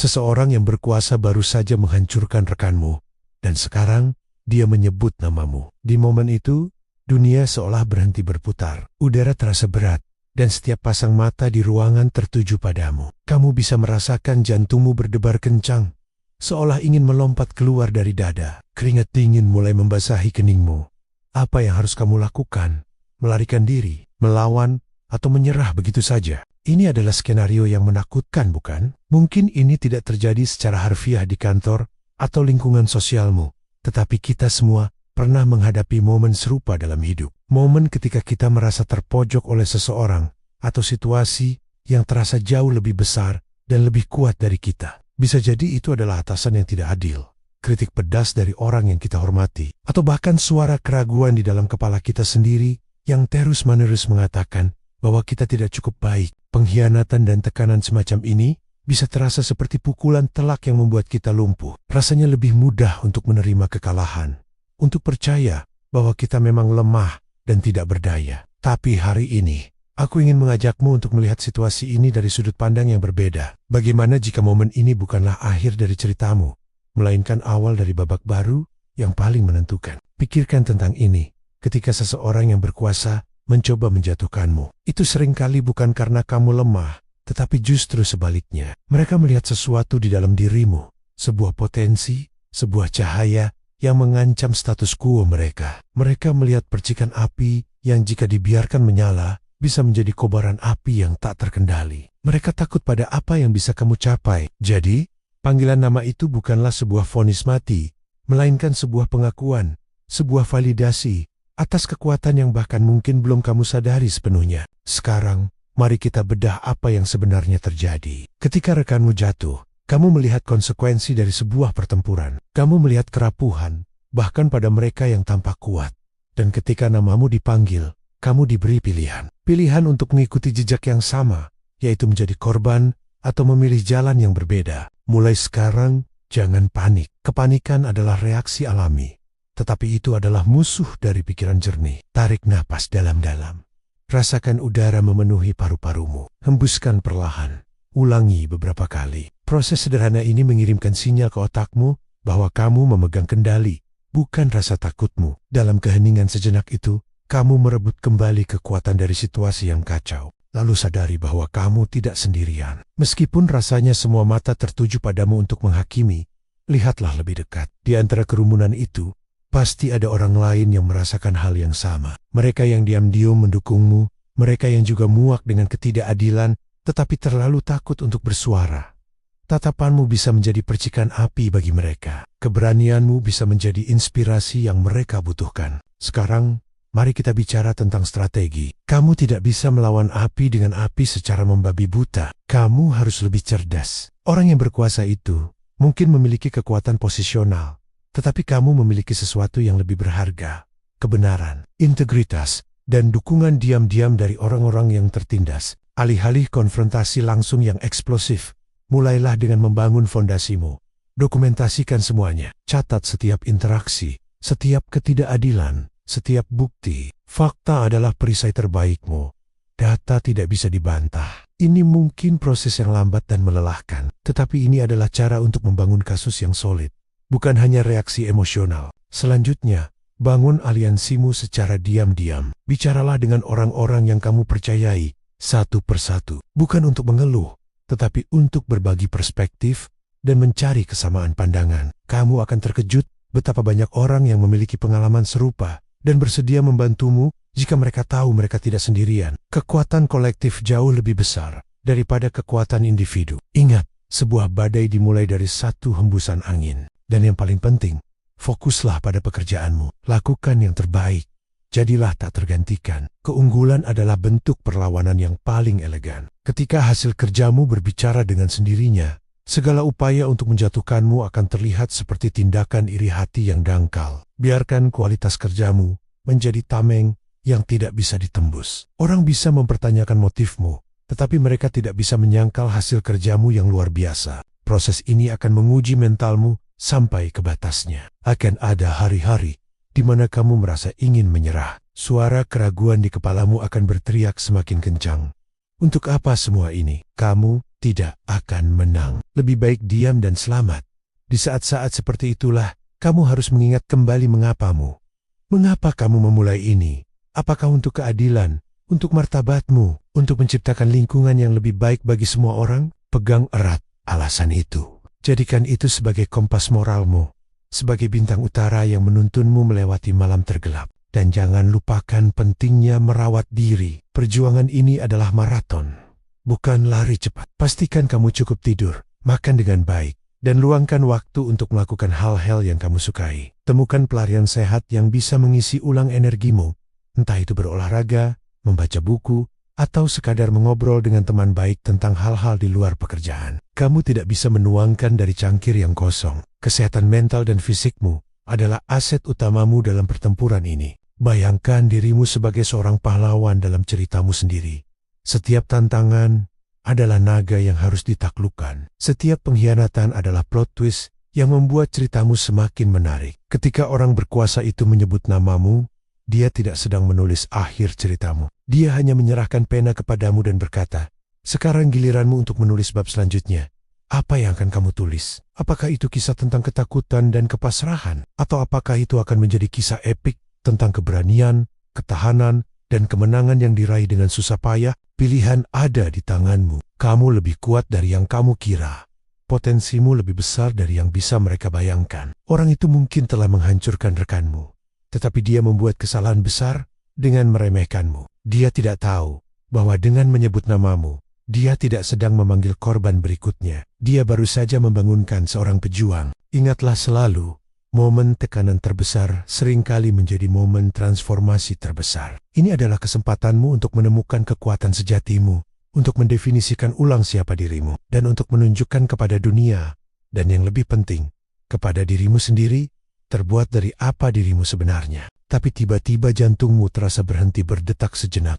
Seseorang yang berkuasa baru saja menghancurkan rekanmu, dan sekarang dia menyebut namamu. Di momen itu, dunia seolah berhenti berputar. Udara terasa berat, dan setiap pasang mata di ruangan tertuju padamu. Kamu bisa merasakan jantungmu berdebar kencang, seolah ingin melompat keluar dari dada. Keringat dingin mulai membasahi keningmu. Apa yang harus kamu lakukan? Melarikan diri, melawan, atau menyerah begitu saja? Ini adalah skenario yang menakutkan, bukan? Mungkin ini tidak terjadi secara harfiah di kantor atau lingkungan sosialmu, tetapi kita semua pernah menghadapi momen serupa dalam hidup. Momen ketika kita merasa terpojok oleh seseorang atau situasi yang terasa jauh lebih besar dan lebih kuat dari kita. Bisa jadi itu adalah atasan yang tidak adil, kritik pedas dari orang yang kita hormati, atau bahkan suara keraguan di dalam kepala kita sendiri yang terus-menerus mengatakan bahwa kita tidak cukup baik. Pengkhianatan dan tekanan semacam ini bisa terasa seperti pukulan telak yang membuat kita lumpuh. Rasanya lebih mudah untuk menerima kekalahan, untuk percaya bahwa kita memang lemah dan tidak berdaya. Tapi hari ini, aku ingin mengajakmu untuk melihat situasi ini dari sudut pandang yang berbeda. Bagaimana jika momen ini bukanlah akhir dari ceritamu, melainkan awal dari babak baru yang paling menentukan? Pikirkan tentang ini ketika seseorang yang berkuasa mencoba menjatuhkanmu. Itu seringkali bukan karena kamu lemah, tetapi justru sebaliknya. Mereka melihat sesuatu di dalam dirimu, sebuah potensi, sebuah cahaya yang mengancam status quo mereka. Mereka melihat percikan api yang jika dibiarkan menyala, bisa menjadi kobaran api yang tak terkendali. Mereka takut pada apa yang bisa kamu capai. Jadi, panggilan nama itu bukanlah sebuah vonis mati, melainkan sebuah pengakuan, sebuah validasi atas kekuatan yang bahkan mungkin belum kamu sadari sepenuhnya. Sekarang, mari kita bedah apa yang sebenarnya terjadi. Ketika rekanmu jatuh, kamu melihat konsekuensi dari sebuah pertempuran. Kamu melihat kerapuhan, bahkan pada mereka yang tampak kuat. Dan ketika namamu dipanggil, kamu diberi pilihan. Pilihan untuk mengikuti jejak yang sama, yaitu menjadi korban atau memilih jalan yang berbeda. Mulai sekarang, jangan panik. Kepanikan adalah reaksi alami. Tetapi itu adalah musuh dari pikiran jernih. Tarik napas dalam-dalam. Rasakan udara memenuhi paru-parumu. Hembuskan perlahan. Ulangi beberapa kali. Proses sederhana ini mengirimkan sinyal ke otakmu bahwa kamu memegang kendali, bukan rasa takutmu. Dalam keheningan sejenak itu, kamu merebut kembali kekuatan dari situasi yang kacau. Lalu sadari bahwa kamu tidak sendirian. Meskipun rasanya semua mata tertuju padamu untuk menghakimi, lihatlah lebih dekat. Di antara kerumunan itu, pasti ada orang lain yang merasakan hal yang sama. Mereka yang diam-diam mendukungmu, mereka yang juga muak dengan ketidakadilan, tetapi terlalu takut untuk bersuara. Tatapanmu bisa menjadi percikan api bagi mereka. Keberanianmu bisa menjadi inspirasi yang mereka butuhkan. Sekarang, mari kita bicara tentang strategi. Kamu tidak bisa melawan api dengan api secara membabi buta. Kamu harus lebih cerdas. Orang yang berkuasa itu mungkin memiliki kekuatan posisional, tetapi kamu memiliki sesuatu yang lebih berharga, kebenaran, integritas, dan dukungan diam-diam dari orang-orang yang tertindas. Alih-alih konfrontasi langsung yang eksplosif, mulailah dengan membangun fondasimu. Dokumentasikan semuanya. Catat setiap interaksi, setiap ketidakadilan, setiap bukti. Fakta adalah perisai terbaikmu. Data tidak bisa dibantah. Ini mungkin proses yang lambat dan melelahkan, tetapi ini adalah cara untuk membangun kasus yang solid. Bukan hanya reaksi emosional. Selanjutnya, bangun aliansimu secara diam-diam. Bicaralah dengan orang-orang yang kamu percayai, satu persatu. Bukan untuk mengeluh, tetapi untuk berbagi perspektif dan mencari kesamaan pandangan. Kamu akan terkejut betapa banyak orang yang memiliki pengalaman serupa dan bersedia membantumu jika mereka tahu mereka tidak sendirian. Kekuatan kolektif jauh lebih besar daripada kekuatan individu. Ingat, sebuah badai dimulai dari satu hembusan angin. Dan yang paling penting, fokuslah pada pekerjaanmu. Lakukan yang terbaik. Jadilah tak tergantikan. Keunggulan adalah bentuk perlawanan yang paling elegan. Ketika hasil kerjamu berbicara dengan sendirinya, segala upaya untuk menjatuhkanmu akan terlihat seperti tindakan iri hati yang dangkal. Biarkan kualitas kerjamu menjadi tameng yang tidak bisa ditembus. Orang bisa mempertanyakan motifmu, tetapi mereka tidak bisa menyangkal hasil kerjamu yang luar biasa. Proses ini akan menguji mentalmu sampai ke batasnya. Akan ada hari-hari di mana kamu merasa ingin menyerah. Suara keraguan di kepalamu akan berteriak semakin kencang. Untuk apa semua ini? Kamu tidak akan menang. Lebih baik diam dan selamat. Di saat-saat seperti itulah, kamu harus mengingat kembali mengapamu. Mengapa kamu memulai ini? Apakah untuk keadilan, untuk martabatmu, untuk menciptakan lingkungan yang lebih baik bagi semua orang? Pegang erat alasan itu. Jadikan itu sebagai kompas moralmu, sebagai bintang utara yang menuntunmu melewati malam tergelap. Dan jangan lupakan pentingnya merawat diri. Perjuangan ini adalah maraton, bukan lari cepat. Pastikan kamu cukup tidur, makan dengan baik, dan luangkan waktu untuk melakukan hal-hal yang kamu sukai. Temukan pelarian sehat yang bisa mengisi ulang energimu, entah itu berolahraga, membaca buku, atau sekadar mengobrol dengan teman baik tentang hal-hal di luar pekerjaan. Kamu tidak bisa menuangkan dari cangkir yang kosong. Kesehatan mental dan fisikmu adalah aset utamamu dalam pertempuran ini. Bayangkan dirimu sebagai seorang pahlawan dalam ceritamu sendiri. Setiap tantangan adalah naga yang harus ditaklukkan. Setiap pengkhianatan adalah plot twist yang membuat ceritamu semakin menarik. Ketika orang berkuasa itu menyebut namamu, dia tidak sedang menulis akhir ceritamu. Dia hanya menyerahkan pena kepadamu dan berkata, sekarang giliranmu untuk menulis bab selanjutnya. Apa yang akan kamu tulis? Apakah itu kisah tentang ketakutan dan kepasrahan? Atau apakah itu akan menjadi kisah epik tentang keberanian, ketahanan, dan kemenangan yang diraih dengan susah payah? Pilihan ada di tanganmu. Kamu lebih kuat dari yang kamu kira. Potensimu lebih besar dari yang bisa mereka bayangkan. Orang itu mungkin telah menghancurkan rekanmu, tetapi dia membuat kesalahan besar dengan meremehkanmu. Dia tidak tahu bahwa dengan menyebut namamu, dia tidak sedang memanggil korban berikutnya. Dia baru saja membangunkan seorang pejuang. Ingatlah selalu, momen tekanan terbesar seringkali menjadi momen transformasi terbesar. Ini adalah kesempatanmu untuk menemukan kekuatan sejatimu, untuk mendefinisikan ulang siapa dirimu, dan untuk menunjukkan kepada dunia, dan yang lebih penting, kepada dirimu sendiri, terbuat dari apa dirimu sebenarnya. Tapi tiba-tiba jantungmu terasa berhenti berdetak sejenak.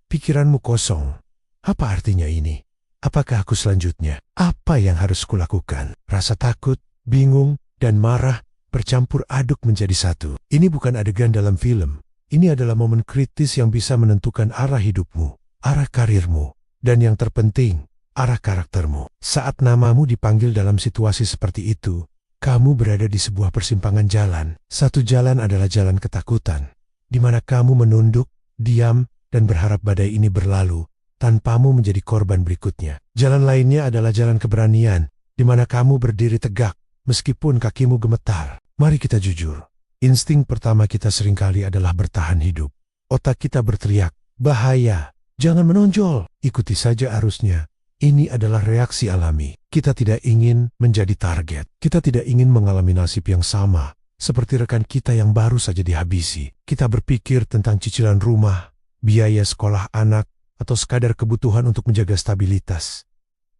Pikiranmu kosong. Apa artinya ini? Apakah aku selanjutnya? Apa yang harus kulakukan? Rasa takut, bingung, dan marah bercampur aduk menjadi satu. Ini bukan adegan dalam film. Ini adalah momen kritis yang bisa menentukan arah hidupmu, arah karirmu, dan yang terpenting, arah karaktermu. Saat namamu dipanggil dalam situasi seperti itu, kamu berada di sebuah persimpangan jalan. Satu jalan adalah jalan ketakutan, di mana kamu menunduk, diam, dan berharap badai ini berlalu, tanpamu menjadi korban berikutnya. Jalan lainnya adalah jalan keberanian, di mana kamu berdiri tegak, meskipun kakimu gemetar. Mari kita jujur, insting pertama kita seringkali adalah bertahan hidup. Otak kita berteriak, bahaya, jangan menonjol, ikuti saja arusnya. Ini adalah reaksi alami. Kita tidak ingin menjadi target. Kita tidak ingin mengalami nasib yang sama, seperti rekan kita yang baru saja dihabisi. Kita berpikir tentang cicilan rumah, biaya sekolah anak, atau sekadar kebutuhan untuk menjaga stabilitas.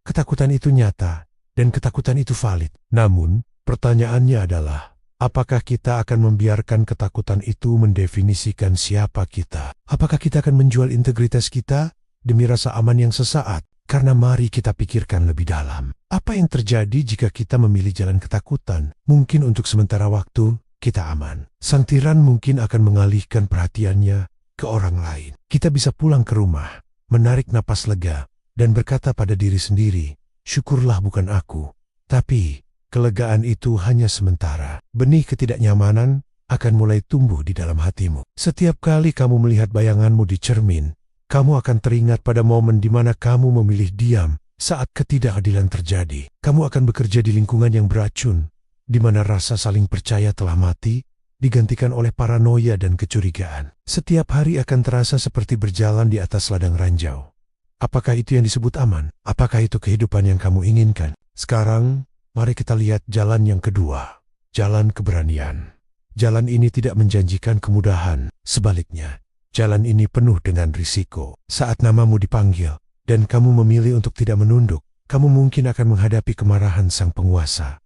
Ketakutan itu nyata, dan ketakutan itu valid. Namun, pertanyaannya adalah, apakah kita akan membiarkan ketakutan itu mendefinisikan siapa kita? Apakah kita akan menjual integritas kita demi rasa aman yang sesaat? Karena mari kita pikirkan lebih dalam. Apa yang terjadi jika kita memilih jalan ketakutan? Mungkin untuk sementara waktu, kita aman. Sang tiran mungkin akan mengalihkan perhatiannya ke orang lain. Kita bisa pulang ke rumah, menarik napas lega, dan berkata pada diri sendiri, syukurlah bukan aku. Tapi, kelegaan itu hanya sementara. Benih ketidaknyamanan akan mulai tumbuh di dalam hatimu. Setiap kali kamu melihat bayanganmu di cermin, kamu akan teringat pada momen di mana kamu memilih diam saat ketidakadilan terjadi. Kamu akan bekerja di lingkungan yang beracun, di mana rasa saling percaya telah mati, digantikan oleh paranoia dan kecurigaan. Setiap hari akan terasa seperti berjalan di atas ladang ranjau. Apakah itu yang disebut aman? Apakah itu kehidupan yang kamu inginkan? Sekarang, mari kita lihat jalan yang kedua, jalan keberanian. Jalan ini tidak menjanjikan kemudahan, sebaliknya. Jalan ini penuh dengan risiko. Saat namamu dipanggil, dan kamu memilih untuk tidak menunduk, kamu mungkin akan menghadapi kemarahan sang penguasa.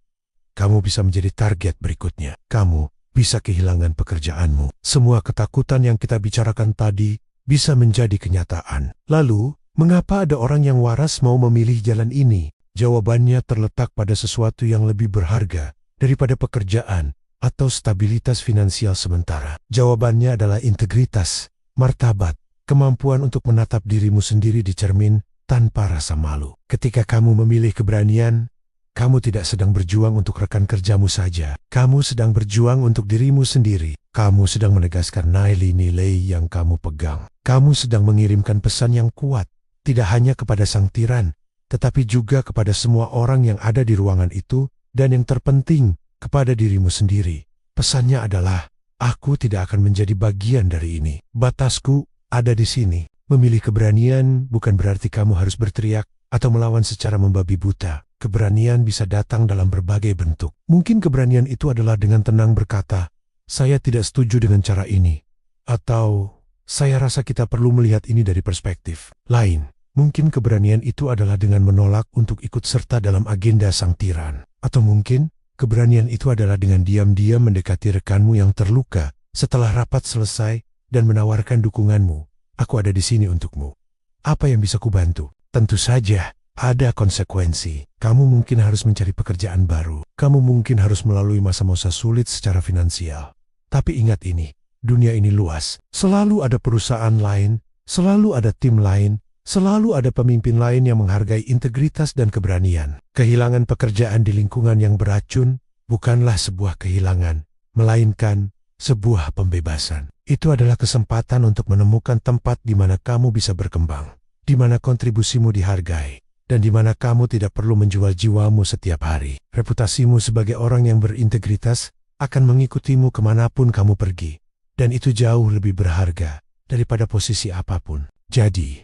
Kamu bisa menjadi target berikutnya. Kamu bisa kehilangan pekerjaanmu. Semua ketakutan yang kita bicarakan tadi bisa menjadi kenyataan. Lalu, mengapa ada orang yang waras mau memilih jalan ini? Jawabannya terletak pada sesuatu yang lebih berharga daripada pekerjaan atau stabilitas finansial sementara. Jawabannya adalah integritas, martabat, kemampuan untuk menatap dirimu sendiri di cermin tanpa rasa malu. Ketika kamu memilih keberanian, kamu tidak sedang berjuang untuk rekan kerjamu saja. Kamu sedang berjuang untuk dirimu sendiri. Kamu sedang menegaskan nilai-nilai yang kamu pegang. Kamu sedang mengirimkan pesan yang kuat, tidak hanya kepada sang tiran, tetapi juga kepada semua orang yang ada di ruangan itu, dan yang terpenting, kepada dirimu sendiri. Pesannya adalah, aku tidak akan menjadi bagian dari ini. Batasku ada di sini. Memilih keberanian bukan berarti kamu harus berteriak atau melawan secara membabi buta. Keberanian bisa datang dalam berbagai bentuk. Mungkin keberanian itu adalah dengan tenang berkata, saya tidak setuju dengan cara ini. Atau, saya rasa kita perlu melihat ini dari perspektif lain. Mungkin keberanian itu adalah dengan menolak untuk ikut serta dalam agenda sang tiran. Atau mungkin, keberanian itu adalah dengan diam-diam mendekati rekanmu yang terluka setelah rapat selesai dan menawarkan dukunganmu. Aku ada di sini untukmu. Apa yang bisa kubantu? Tentu saja, ada konsekuensi. Kamu mungkin harus mencari pekerjaan baru. Kamu mungkin harus melalui masa-masa sulit secara finansial. Tapi ingat ini, dunia ini luas. Selalu ada perusahaan lain, selalu ada tim lain, selalu ada pemimpin lain yang menghargai integritas dan keberanian. Kehilangan pekerjaan di lingkungan yang beracun bukanlah sebuah kehilangan, melainkan sebuah pembebasan. Itu adalah kesempatan untuk menemukan tempat di mana kamu bisa berkembang, di mana kontribusimu dihargai, dan di mana kamu tidak perlu menjual jiwamu setiap hari. Reputasimu sebagai orang yang berintegritas akan mengikutimu kemanapun kamu pergi, dan itu jauh lebih berharga daripada posisi apapun. Jadi,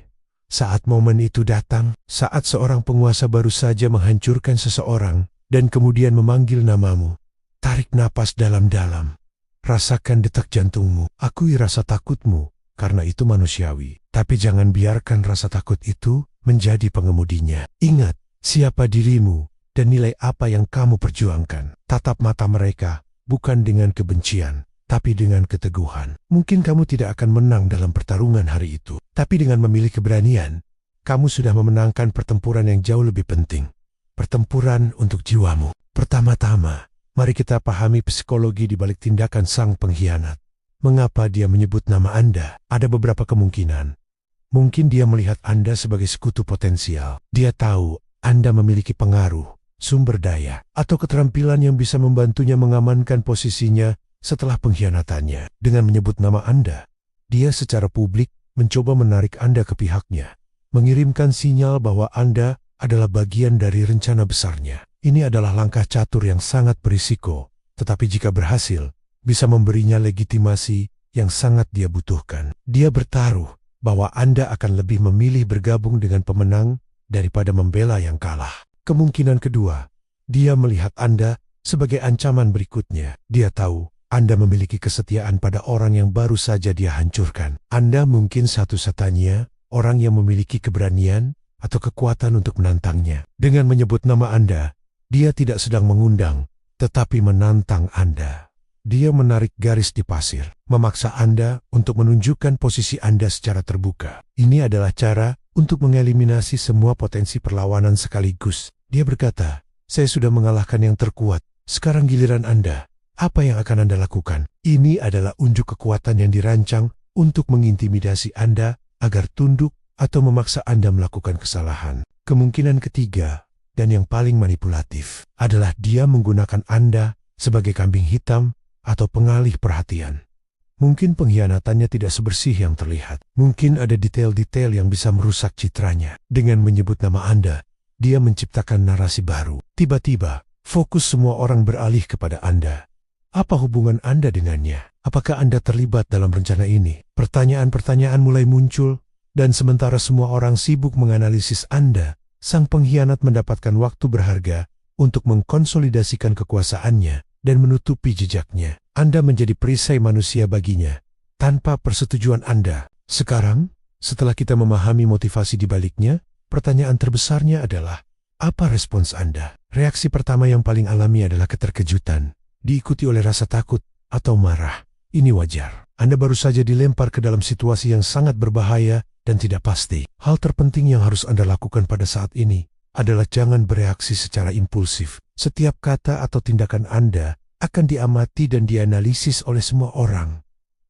saat momen itu datang, saat seorang penguasa baru saja menghancurkan seseorang dan kemudian memanggil namamu, tarik napas dalam-dalam. Rasakan detak jantungmu, akui rasa takutmu, karena itu manusiawi. Tapi jangan biarkan rasa takut itu menjadi pengemudinya. Ingat, siapa dirimu dan nilai apa yang kamu perjuangkan. Tatap mata mereka, bukan dengan kebencian, tapi dengan keteguhan. Mungkin kamu tidak akan menang dalam pertarungan hari itu, tapi dengan memilih keberanian, kamu sudah memenangkan pertempuran yang jauh lebih penting. Pertempuran untuk jiwamu. Pertama-tama, mari kita pahami psikologi di balik tindakan sang pengkhianat. Mengapa dia menyebut nama Anda? Ada beberapa kemungkinan. Mungkin dia melihat Anda sebagai sekutu potensial. Dia tahu Anda memiliki pengaruh, sumber daya, atau keterampilan yang bisa membantunya mengamankan posisinya setelah pengkhianatannya. Dengan menyebut nama Anda, dia secara publik mencoba menarik Anda ke pihaknya, mengirimkan sinyal bahwa Anda adalah bagian dari rencana besarnya. Ini adalah langkah catur yang sangat berisiko, tetapi jika berhasil, bisa memberinya legitimasi yang sangat dia butuhkan. Dia bertaruh bahwa Anda akan lebih memilih bergabung dengan pemenang daripada membela yang kalah. Kemungkinan kedua, dia melihat Anda sebagai ancaman berikutnya. Dia tahu Anda memiliki kesetiaan pada orang yang baru saja dia hancurkan. Anda mungkin satu-satunya orang yang memiliki keberanian atau kekuatan untuk menantangnya. Dengan menyebut nama Anda, dia tidak sedang mengundang, tetapi menantang Anda. Dia menarik garis di pasir, memaksa Anda untuk menunjukkan posisi Anda secara terbuka. Ini adalah cara untuk mengeliminasi semua potensi perlawanan sekaligus. Dia berkata, saya sudah mengalahkan yang terkuat, sekarang giliran Anda. Apa yang akan Anda lakukan? Ini adalah unjuk kekuatan yang dirancang untuk mengintimidasi Anda agar tunduk atau memaksa Anda melakukan kesalahan. Kemungkinan ketiga, dan yang paling manipulatif, adalah dia menggunakan Anda sebagai kambing hitam atau pengalih perhatian. Mungkin pengkhianatannya tidak sebersih yang terlihat. Mungkin ada detail-detail yang bisa merusak citranya. Dengan menyebut nama Anda, dia menciptakan narasi baru. Tiba-tiba, fokus semua orang beralih kepada Anda. Apa hubungan Anda dengannya? Apakah Anda terlibat dalam rencana ini? Pertanyaan-pertanyaan mulai muncul, dan sementara semua orang sibuk menganalisis Anda, sang pengkhianat mendapatkan waktu berharga untuk mengkonsolidasikan kekuasaannya dan menutupi jejaknya. Anda menjadi perisai manusia baginya, tanpa persetujuan Anda. Sekarang, setelah kita memahami motivasi di baliknya, pertanyaan terbesarnya adalah, apa respons Anda? Reaksi pertama yang paling alami adalah keterkejutan, diikuti oleh rasa takut atau marah. Ini wajar. Anda baru saja dilempar ke dalam situasi yang sangat berbahaya dan tidak pasti. Hal terpenting yang harus Anda lakukan pada saat ini adalah jangan bereaksi secara impulsif. Setiap kata atau tindakan Anda akan diamati dan dianalisis oleh semua orang.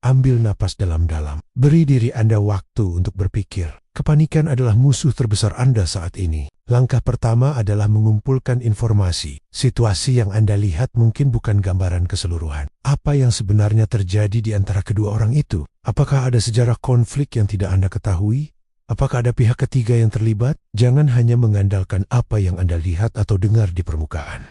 Ambil napas dalam-dalam. Beri diri Anda waktu untuk berpikir. Kepanikan adalah musuh terbesar Anda saat ini. Langkah pertama adalah mengumpulkan informasi. Situasi yang Anda lihat mungkin bukan gambaran keseluruhan. Apa yang sebenarnya terjadi di antara kedua orang itu? Apakah ada sejarah konflik yang tidak Anda ketahui? Apakah ada pihak ketiga yang terlibat? Jangan hanya mengandalkan apa yang Anda lihat atau dengar di permukaan.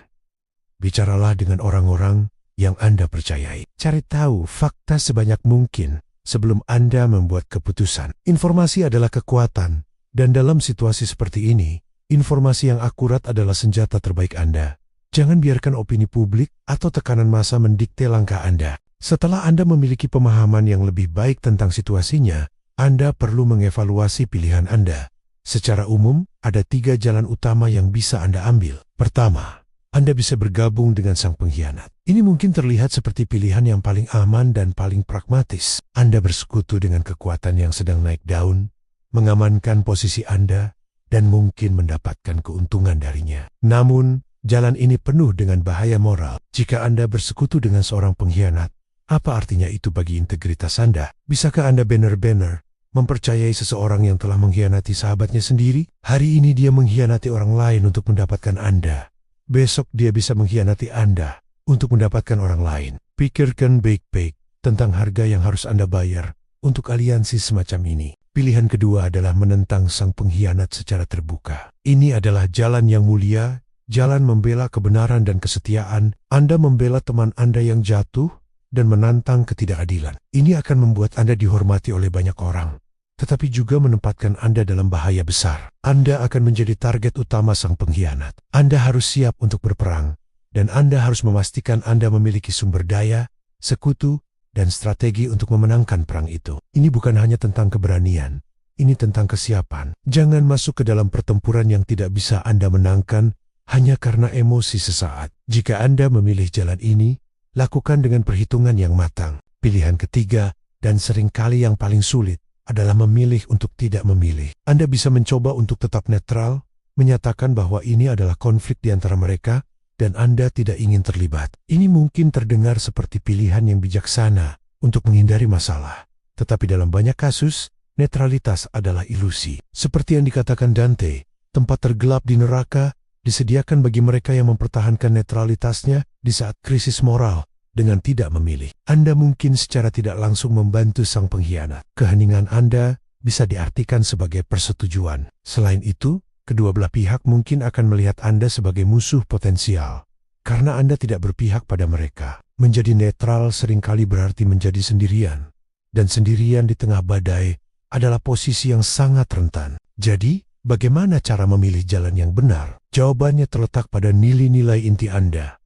Bicaralah dengan orang-orang yang Anda percayai. Cari tahu fakta sebanyak mungkin sebelum Anda membuat keputusan. Informasi adalah kekuatan, dan dalam situasi seperti ini, informasi yang akurat adalah senjata terbaik Anda. Jangan biarkan opini publik atau tekanan massa mendikte langkah Anda. Setelah Anda memiliki pemahaman yang lebih baik tentang situasinya, Anda perlu mengevaluasi pilihan Anda. Secara umum, ada 3 jalan utama yang bisa Anda ambil. Pertama, Anda bisa bergabung dengan sang pengkhianat. Ini mungkin terlihat seperti pilihan yang paling aman dan paling pragmatis. Anda bersekutu dengan kekuatan yang sedang naik daun, mengamankan posisi Anda, dan mungkin mendapatkan keuntungan darinya. Namun, jalan ini penuh dengan bahaya moral. Jika Anda bersekutu dengan seorang pengkhianat, apa artinya itu bagi integritas Anda? Bisakah Anda benar-benar mempercayai seseorang yang telah mengkhianati sahabatnya sendiri? Hari ini dia mengkhianati orang lain untuk mendapatkan Anda. Besok dia bisa mengkhianati Anda untuk mendapatkan orang lain. Pikirkan baik-baik tentang harga yang harus Anda bayar untuk aliansi semacam ini. Pilihan kedua adalah menentang sang pengkhianat secara terbuka. Ini adalah jalan yang mulia, jalan membela kebenaran dan kesetiaan. Anda membela teman Anda yang jatuh dan menantang ketidakadilan. Ini akan membuat Anda dihormati oleh banyak orang, tetapi juga menempatkan Anda dalam bahaya besar. Anda akan menjadi target utama sang pengkhianat. Anda harus siap untuk berperang, dan Anda harus memastikan Anda memiliki sumber daya, sekutu, dan strategi untuk memenangkan perang itu. Ini bukan hanya tentang keberanian, ini tentang kesiapan. Jangan masuk ke dalam pertempuran yang tidak bisa Anda menangkan hanya karena emosi sesaat. Jika Anda memilih jalan ini, lakukan dengan perhitungan yang matang. Pilihan ketiga, dan seringkali yang paling sulit, adalah memilih untuk tidak memilih. Anda bisa mencoba untuk tetap netral, menyatakan bahwa ini adalah konflik di antara mereka, dan Anda tidak ingin terlibat. Ini mungkin terdengar seperti pilihan yang bijaksana untuk menghindari masalah. Tetapi dalam banyak kasus, netralitas adalah ilusi. Seperti yang dikatakan Dante, tempat tergelap di neraka disediakan bagi mereka yang mempertahankan netralitasnya di saat krisis moral. Dengan tidak memilih, Anda mungkin secara tidak langsung membantu sang pengkhianat. Keheningan Anda bisa diartikan sebagai persetujuan. Selain itu, kedua belah pihak mungkin akan melihat Anda sebagai musuh potensial, karena Anda tidak berpihak pada mereka. Menjadi netral seringkali berarti menjadi sendirian, dan sendirian di tengah badai adalah posisi yang sangat rentan. Jadi, bagaimana cara memilih jalan yang benar? Jawabannya terletak pada nilai-nilai inti Anda.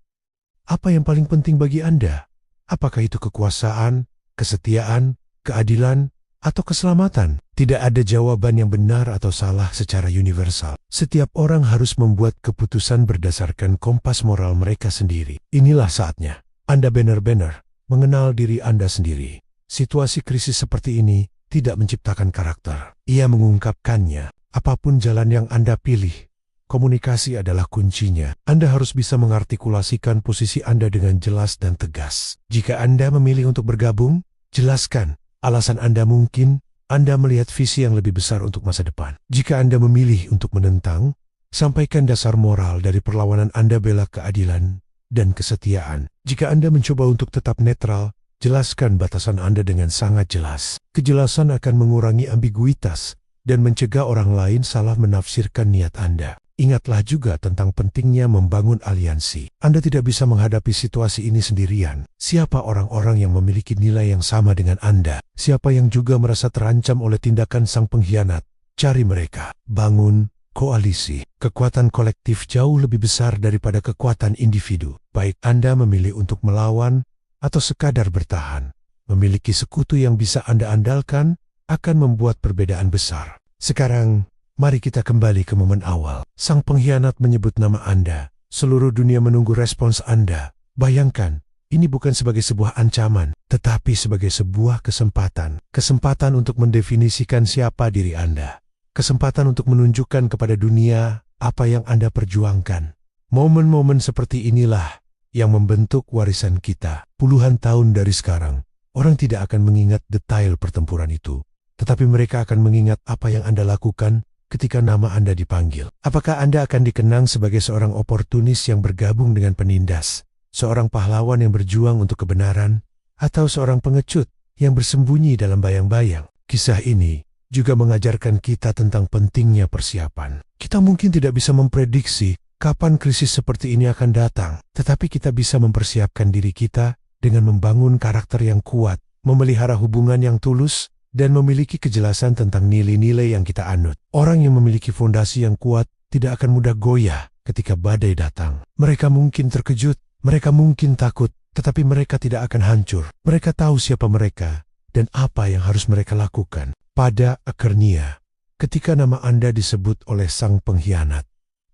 Apa yang paling penting bagi Anda? Apakah itu kekuasaan, kesetiaan, keadilan, atau keselamatan? Tidak ada jawaban yang benar atau salah secara universal. Setiap orang harus membuat keputusan berdasarkan kompas moral mereka sendiri. Inilah saatnya Anda benar-benar mengenal diri Anda sendiri. Situasi krisis seperti ini tidak menciptakan karakter. Ia mengungkapkannya. Apapun jalan yang Anda pilih, komunikasi adalah kuncinya. Anda harus bisa mengartikulasikan posisi Anda dengan jelas dan tegas. Jika Anda memilih untuk bergabung, jelaskan alasan Anda. Mungkin Anda melihat visi yang lebih besar untuk masa depan. Jika Anda memilih untuk menentang, sampaikan dasar moral dari perlawanan Anda bela keadilan dan kesetiaan. Jika Anda mencoba untuk tetap netral, jelaskan batasan Anda dengan sangat jelas. Kejelasan akan mengurangi ambiguitas dan mencegah orang lain salah menafsirkan niat Anda. Ingatlah juga tentang pentingnya membangun aliansi. Anda tidak bisa menghadapi situasi ini sendirian. Siapa orang-orang yang memiliki nilai yang sama dengan Anda? Siapa yang juga merasa terancam oleh tindakan sang pengkhianat? Cari mereka. Bangun koalisi. Kekuatan kolektif jauh lebih besar daripada kekuatan individu. Baik Anda memilih untuk melawan atau sekadar bertahan, memiliki sekutu yang bisa Anda andalkan akan membuat perbedaan besar. Sekarang, mari kita kembali ke momen awal. Sang pengkhianat menyebut nama Anda. Seluruh dunia menunggu respons Anda. Bayangkan, ini bukan sebagai sebuah ancaman, tetapi sebagai sebuah kesempatan. Kesempatan untuk mendefinisikan siapa diri Anda. Kesempatan untuk menunjukkan kepada dunia apa yang Anda perjuangkan. Momen-momen seperti inilah yang membentuk warisan kita. Puluhan tahun dari sekarang, orang tidak akan mengingat detail pertempuran itu, tetapi mereka akan mengingat apa yang Anda lakukan ketika nama Anda dipanggil. Apakah Anda akan dikenang sebagai seorang oportunis yang bergabung dengan penindas, seorang pahlawan yang berjuang untuk kebenaran, atau seorang pengecut yang bersembunyi dalam bayang-bayang? Kisah ini juga mengajarkan kita tentang pentingnya persiapan. Kita mungkin tidak bisa memprediksi kapan krisis seperti ini akan datang, tetapi kita bisa mempersiapkan diri kita dengan membangun karakter yang kuat, memelihara hubungan yang tulus, dan memiliki kejelasan tentang nilai-nilai yang kita anut. Orang yang memiliki fondasi yang kuat tidak akan mudah goyah ketika badai datang. Mereka mungkin terkejut, mereka mungkin takut, tetapi mereka tidak akan hancur. Mereka tahu siapa mereka dan apa yang harus mereka lakukan. Pada akhirnya, ketika nama Anda disebut oleh sang pengkhianat,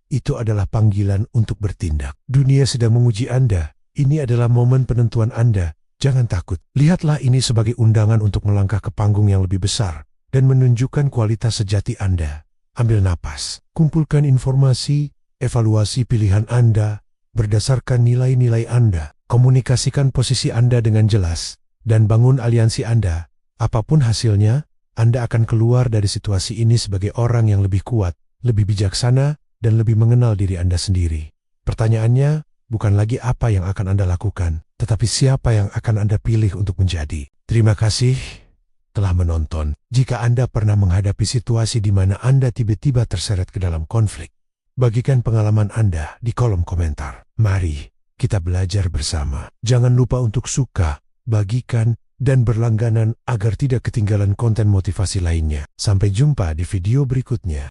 itu adalah panggilan untuk bertindak. Dunia sedang menguji Anda. Ini adalah momen penentuan Anda. Jangan takut. Lihatlah ini sebagai undangan untuk melangkah ke panggung yang lebih besar dan menunjukkan kualitas sejati Anda. Ambil napas, kumpulkan informasi, evaluasi pilihan Anda berdasarkan nilai-nilai Anda, komunikasikan posisi Anda dengan jelas, dan bangun aliansi Anda. Apapun hasilnya, Anda akan keluar dari situasi ini sebagai orang yang lebih kuat, lebih bijaksana, dan lebih mengenal diri Anda sendiri. Pertanyaannya bukan lagi apa yang akan Anda lakukan, tetapi siapa yang akan Anda pilih untuk menjadi. Terima kasih telah menonton. Jika Anda pernah menghadapi situasi di mana Anda tiba-tiba terseret ke dalam konflik, bagikan pengalaman Anda di kolom komentar. Mari kita belajar bersama. Jangan lupa untuk suka, bagikan, dan berlangganan agar tidak ketinggalan konten motivasi lainnya. Sampai jumpa di video berikutnya.